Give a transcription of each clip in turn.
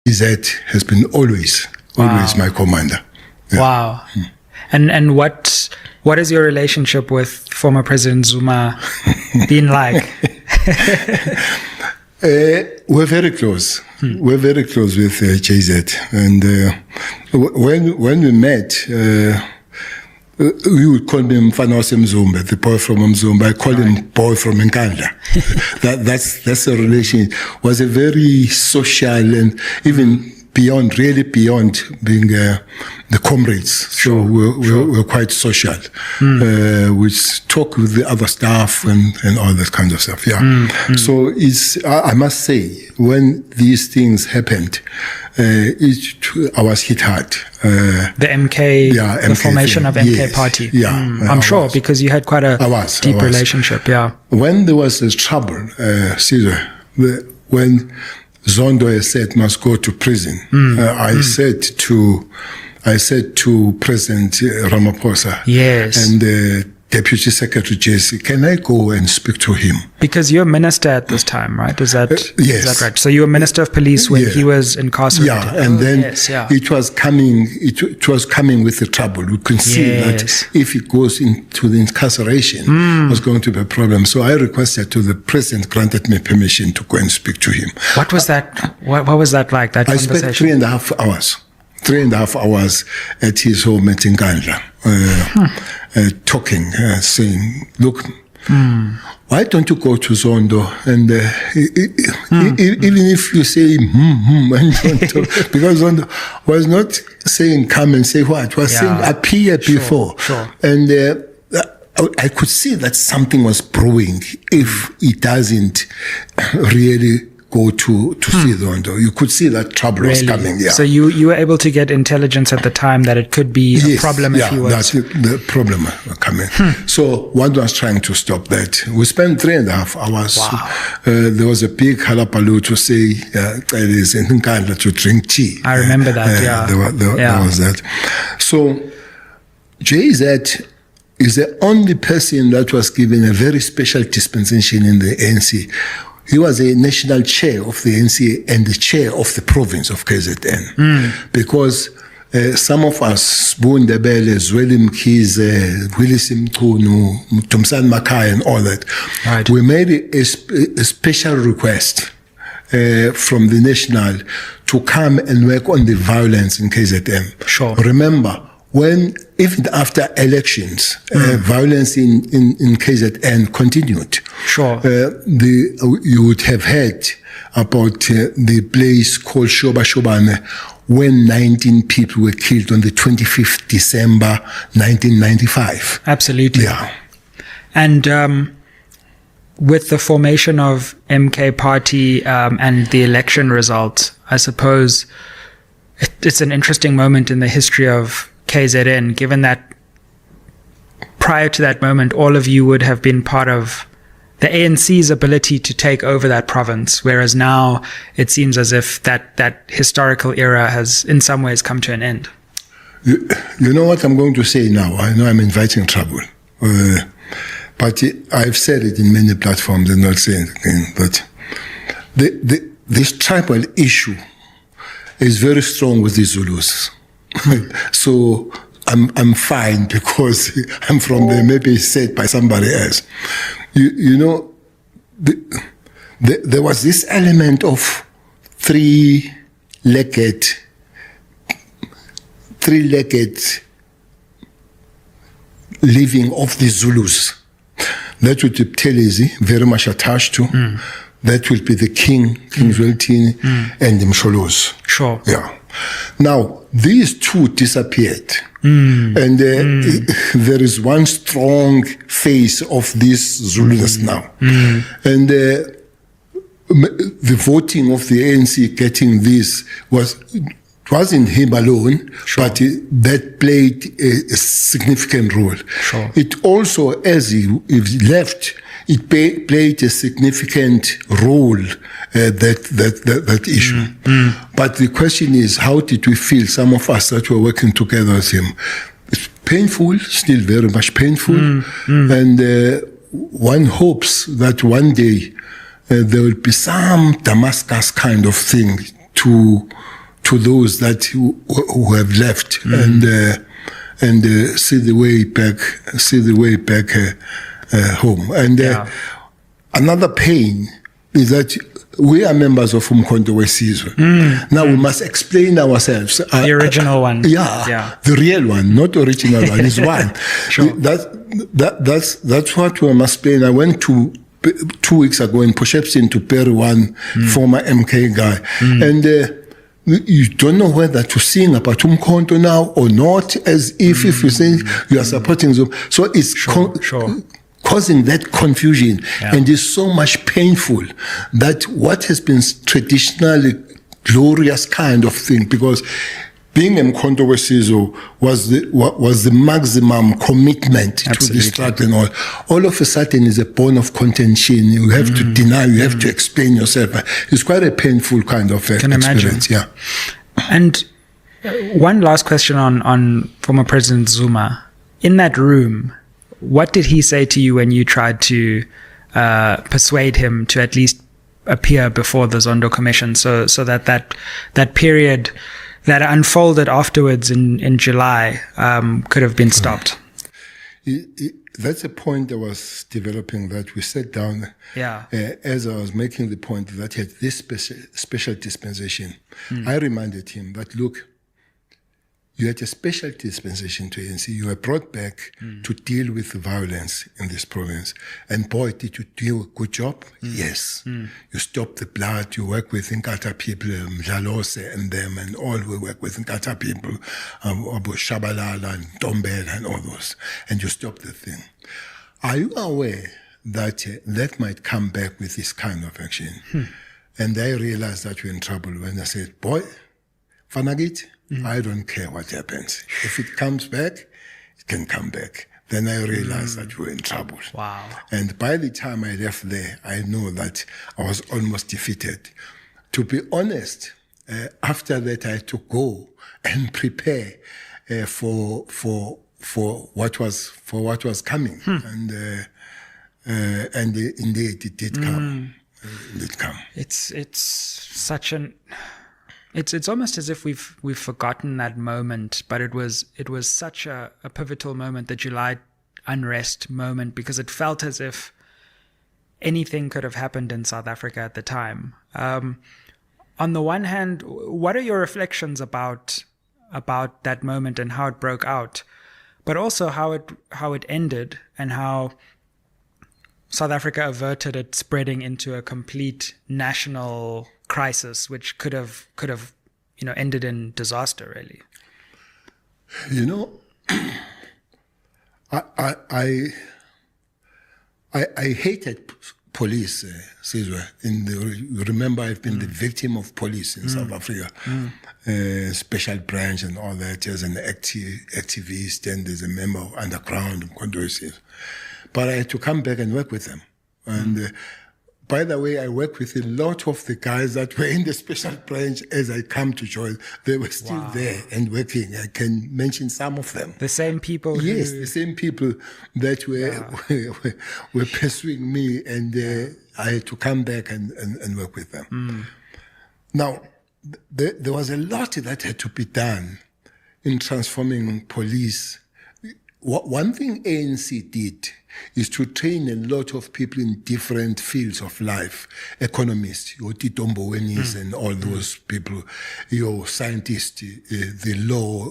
JZ has been always my commander. Yeah. Wow. And what is your relationship with former President Zuma been like? We're very close. We're very close with JZ. And when we met, we would call him Mfana Mzumba, the boy from Mzumba. I call him boy from Nkandla. That's a relation. It was a very social and even beyond being the comrades. So we're quite social. We talk with the other staff and all that kind of stuff. Yeah. So I must say, when these things happened, I was hit hard. The MK, the formation of MK Party. Yeah. I'm sure because you had quite a deep relationship. Yeah. When there was trouble, Caesar, when Zondo said must go to prison, I said to President Ramaphosa, yes, and Deputy Secretary JC, can I go and speak to him? Because you're minister at this time, right? Is that yes. Is that right? So you were Minister of Police when he was incarcerated. Yeah, and then it was coming. It was coming with the trouble. We could see that if it goes into the incarceration, it was going to be a problem. So I requested to the president granted me permission to go and speak to him. What was that? What was that like? That conversation? I spent 3.5 hours. 3.5 hours at his home at Nkandla, talking, saying, look, why don't you go to Zondo? And even if you say, and don't talk, because Zondo was not saying come and say what, was saying appear before. Sure. And I could see that something was brewing if it doesn't really go to see Zondo. You could see that trouble was coming. Yeah. So you were able to get intelligence at the time that it could be a problem if he was. That's the problem coming. So one was trying to stop that. We spent 3.5 hours. Wow. There was a big halapalu to say it is in Nkandla to drink tea. I remember that. There was that. So JZ is the only person that was given a very special dispensation in the ANC. He was a national chair of the ANC and the chair of the province of KZN. Because some of us, Sbu Ndebele, Zweli Mkhize, Willis Mchunu, Tumsan Makai and all that, we made a special request from the national to come and work on the violence in KZN. Sure. Remember, even after elections, violence in KZN continued. Sure. You would have heard about the place called Shoba Shobane when 19 people were killed on the 25th December 1995. Absolutely. Yeah. And with the formation of MK Party and the election results, I suppose it's an interesting moment in the history of KZN, given that prior to that moment, all of you would have been part of the ANC's ability to take over that province, whereas now it seems as if that historical era has in some ways come to an end. You know what I'm going to say now? I know I'm inviting trouble, but I've said it in many platforms and not saying it again, but this tribal issue is very strong with the Zulus. So I'm fine because I'm from there, maybe said by somebody else. You know, there was this element of three-legged living of the Zulus. That would be Buthelezi, very much attached to. That will be the King Zwelithini, and the Msholos. Sure. Yeah. Now, these two disappeared. And there is one strong face of these Zulus now. And the voting of the ANC getting this wasn't him alone, but that played a significant role. Sure. It also, as he left, it played a significant role, that issue. But the question is, how did we feel, some of us that were working together with him? It's painful, still very much painful. And one hopes that one day there will be some Damascus kind of thing to those that who have left and see the way back home. And another pain is that we are members of Umkhonto weSizwe. Now we must explain ourselves. The original one. Yeah, the real one, not the original one. Is one. Sure. That's what we must explain. I went to 2 weeks ago in Poshepsin to bury one former MK guy, and you don't know whether to sing about Umkhonto now or not, as if you say you are supporting them. So it's causing that confusion, and it's so much painful that what has been traditionally glorious kind of thing, because being Umkhonto weSizwe was the maximum commitment to the struggle, and all of a sudden is a bone of contention. You have to deny, you have to explain yourself. It's quite a painful kind of experience. Imagine. Yeah. And one last question on former President Zuma. In that room, what did he say to you when you tried to persuade him to at least appear before the Zondo Commission, so that period that unfolded afterwards in July could have been stopped? That's a point I was developing, that we sat down as I was making the point that he had this special dispensation. I reminded him that, look, you had a special dispensation to ANC. You were brought back to deal with the violence in this province. And boy, did you do a good job? Yes. You stopped the blood. You work with Nkatha people, Mdlalose and them, and all we work with Nkatha people, Abu Shabalala and Tombela and all those. And you stopped the thing. Are you aware that that might come back with this kind of action? And I realized that we're in trouble when I said, boy, Fanagit, I don't care what happens. If it comes back, it can come back. Then I realized that we're in trouble. Wow. And by the time I left there, I know that I was almost defeated. To be honest, after that, I had to go and prepare for what was coming. And indeed, it did come. It did come. It's such an... It's almost as if we've forgotten that moment, but it was such a pivotal moment, the July unrest moment, because it felt as if anything could have happened in South Africa at the time. On the one hand, what are your reflections about that moment and how it broke out, but also how it ended and how South Africa averted it spreading into a complete national crisis, which could have ended in disaster, really? I hated police, Sizwe. You remember, I've been the victim of police in South Africa, special branch and all that, as an activist and as a member of underground Umkhonto. But I had to come back and work with them. And by the way, I work with a lot of the guys that were in the special branch as I come to join. They were still there and working. I can mention some of them. The same people? Yes, the same people that were pursuing me, and I had to come back and work with them. Now, there was a lot that had to be done in transforming police. One thing ANC did is to train a lot of people in different fields of life. Economists, your Tito Mbowenis and all those people, your scientists, the law,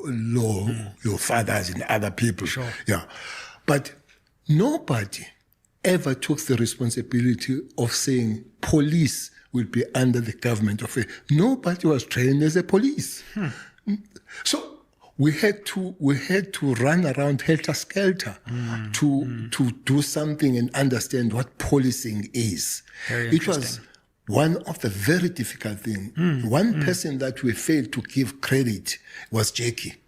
your fathers and other people. Sure. Yeah. But nobody ever took the responsibility of saying police will be under the government of it. Nobody was trained as a police. So we had to run around helter-skelter to do something and understand what policing is. It was one of the very difficult things. One person that we failed to give credit was Jackie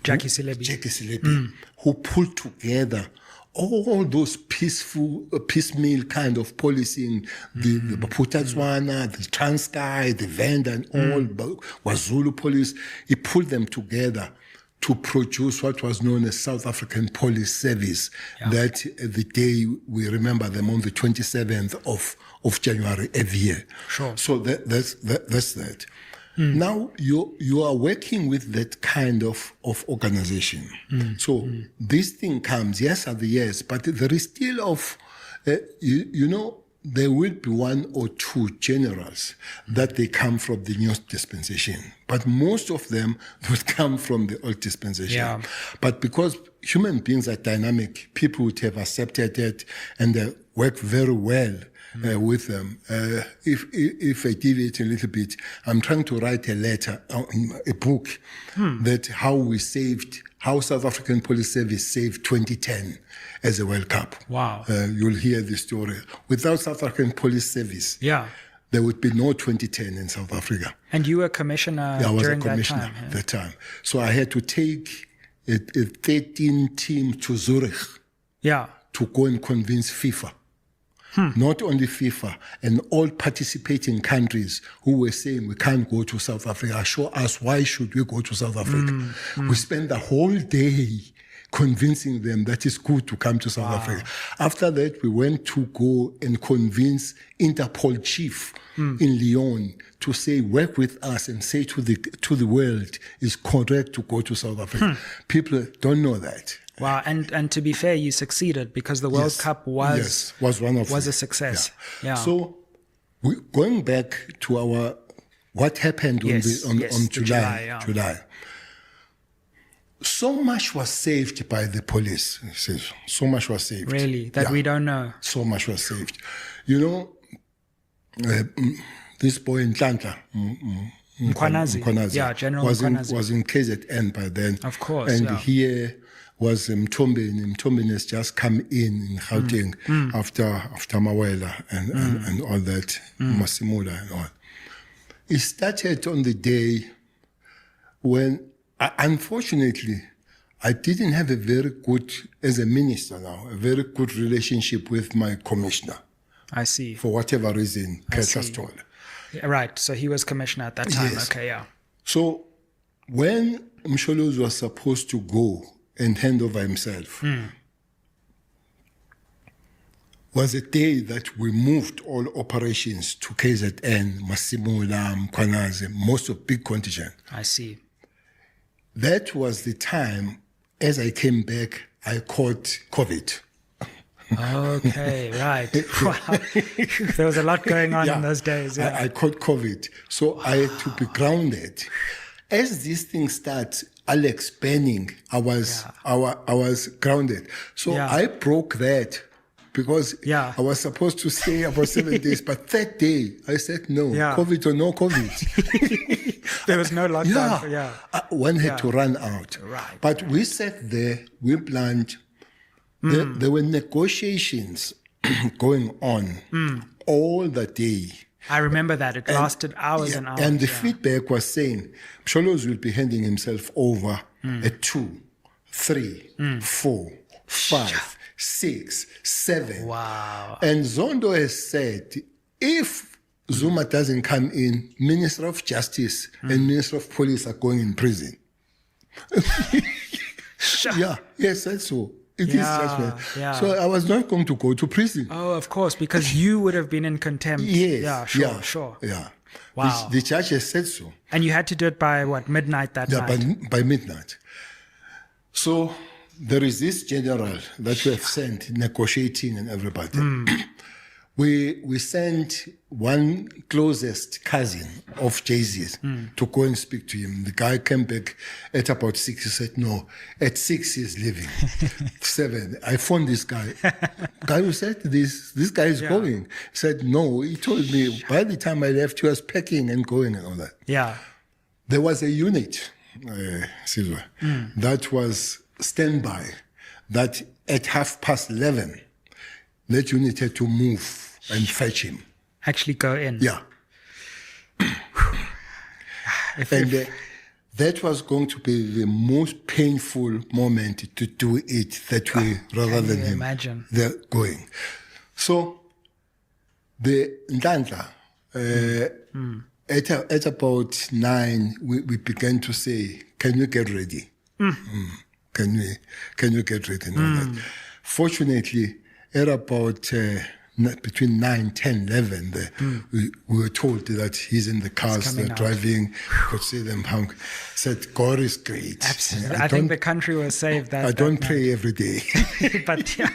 Selebi, who pulled together all those piecemeal kind of policing, the Bophuthatswana, the Transkei, the Venda, and all WaZulu police. He pulled them together to produce what was known as South African Police Service. That the day we remember them on the 27th of January every year. Sure. So that's that. Now you are working with that kind of organization. So this thing comes, yes, at the yes, but there is still there will be one or two generals that they come from the new dispensation, but most of them would come from the old dispensation. Yeah. But because human beings are dynamic, people would have accepted it and they work very well with them. If I deviate a little bit, I'm trying to write a letter, a book, that how South African Police Service saved 2010 as a World Cup. Wow. You'll hear the story. Without South African Police Service, there would be no 2010 in South Africa. And you were commissioner I was during a commissioner that time? at that time. So I had to take a 13 team to Zurich to go and convince FIFA. Not only FIFA, and all participating countries who were saying we can't go to South Africa. Show us why should we go to South Africa. We spent the whole day convincing them that it's good to come to South Africa. After that, we went to go and convince Interpol chief in Lyon to say, work with us and say to the world, it's correct to go to South Africa. People don't know that. Wow, and to be fair, you succeeded because the World Cup was a success. Yeah. So going back to what happened on July. So much was saved by the police. So much was saved. Really? That we don't know. So much was saved. This boy in Tlanta, Mkhwanazi. Yeah, General Mkhwanazi. Was in KZN by then. Of course, and here was Mtombeni. Mtombeni has just come in Gauteng after Mawela and all that, Masimula and all. It started on the day when, unfortunately, I didn't have as a minister now, a very good relationship with my commissioner. I see. For whatever reason, Ketla stole. Right, so he was commissioner at that time. Yes. Okay, yeah. So when Msholozi was supposed to go and hand over himself, was a day that we moved all operations to KZN, Masimula, Mkhwanazi, most of big contingent. I see. That was the time, as I came back, I caught COVID. Okay, right. Wow. There was a lot going on in those days. Yeah. I caught COVID. So I had to be grounded. As this thing starts, Alex Benning, I was grounded. So I broke that because I was supposed to stay about 7 days. But that day, I said, no, COVID or no COVID. There was no lockdown. One had to run out. Right. But we sat there, we planned. There were negotiations going on all the day. I remember that. It lasted hours and hours. And the feedback was saying, Msholozi will be handing himself over at 2, 3, 4, 5, 6, 7. Wow. And Zondo has said, if Zuma doesn't come in, Minister of Justice and Minister of Police are going in prison. Yes, that's so. It is judgment. So I was not going to go to prison. Oh, of course, because you would have been in contempt. Yes. Sure. Yeah. Wow. The judge has said so. And you had to do it by midnight that night? By midnight. So there is this general that we have sent negotiating and everybody. We sent one closest cousin of Jay-Z's to go and speak to him. The guy came back at about 6. He said, no, at 6 he's leaving. 7. I phoned this guy. Guy who said this guy is going. He said, no, he told me by the time I left, he was packing and going and all that. Yeah. There was a unit, Silva, that was standby, that at 11:30, that unit had to move and fetch him. Actually go in. Yeah. That was going to be the most painful moment to do it that way rather than him. Imagine. They're going. So the Ndandla, at about 9, we began to say, can you get ready? Can you get ready? And all that. Fortunately, at about between 9, 10, 11, we were told that he's in the cars, coming they're out. driving, could see them hung. Said, God is great. Absolutely. And I think the country was saved that I don't that pray every day. night. But yeah.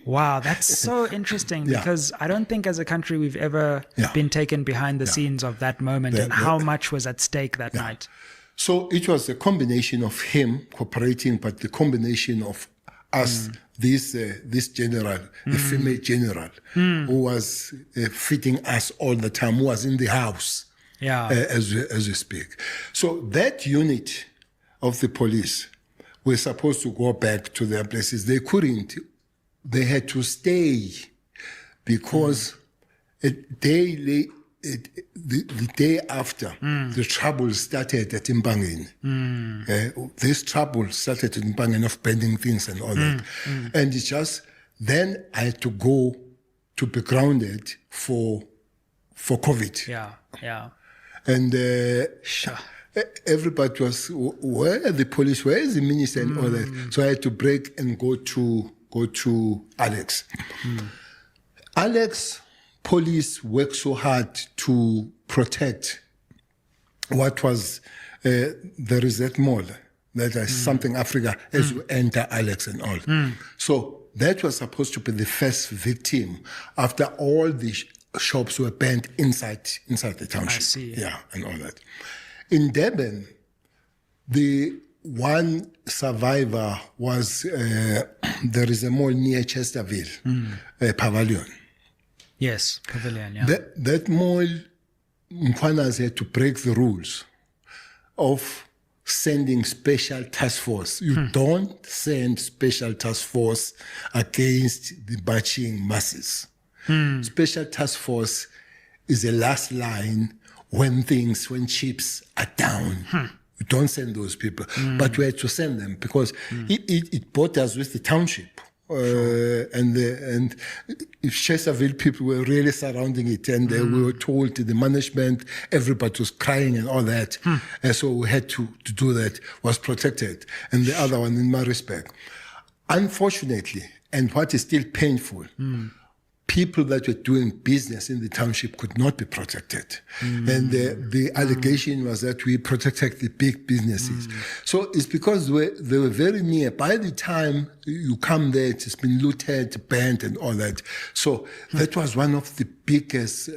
Wow, that's so interesting Yeah. because I don't think as a country we've ever Yeah. been taken behind the scenes of that moment and how much was at stake that night. So it was a combination of him cooperating, but the combination of us, this general, the female general, who was feeding us all the time, who was in the house, Yeah. as we speak. So that unit of the police were supposed to go back to their places. They couldn't. They had to stay because the day after, the trouble started at Mbangeni. This trouble started in Mbangeni of burning things and all that. And it's just, then I had to go to be grounded for COVID. Yeah. Yeah. And Sure. everybody was, where are the police? Where is the minister and all that? So I had to break and go to Alex. Alex, police worked so hard to protect what was the Reset Mall, that is Something Africa, as you enter Alex and all. So that was supposed to be the first victim after all the shops were banned inside the township. I see. Yeah, and all that. In Durban, the one survivor was, there is a mall near Chesterville, Pavilion. Yes. Pavilion. Yeah. That mall, Mkhwanazi had to break the rules of sending special task force. You don't send special task force against the marching masses. Special task force is the last line when chips are down. You don't send those people. But we had to send them because it borders with the township. And Chesterville people were really surrounding it, and we were told the management, everybody was crying and all that. And so we had to do that, was protected. And the other one, in my respect, unfortunately, and what is still painful, people that were doing business in the township could not be protected. And the allegation was that we protected the big businesses. So it's because they were very near. By the time you come there, it's been looted, burned, and all that. So that was one of the biggest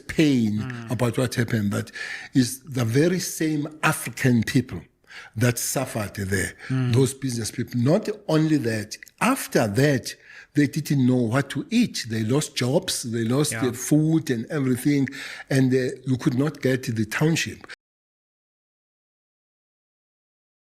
pain about what happened. That is the very same African people that suffered there, those business people. Not only that, after that, they didn't know what to eat. They lost jobs, they lost their food and everything, and you could not get to the township.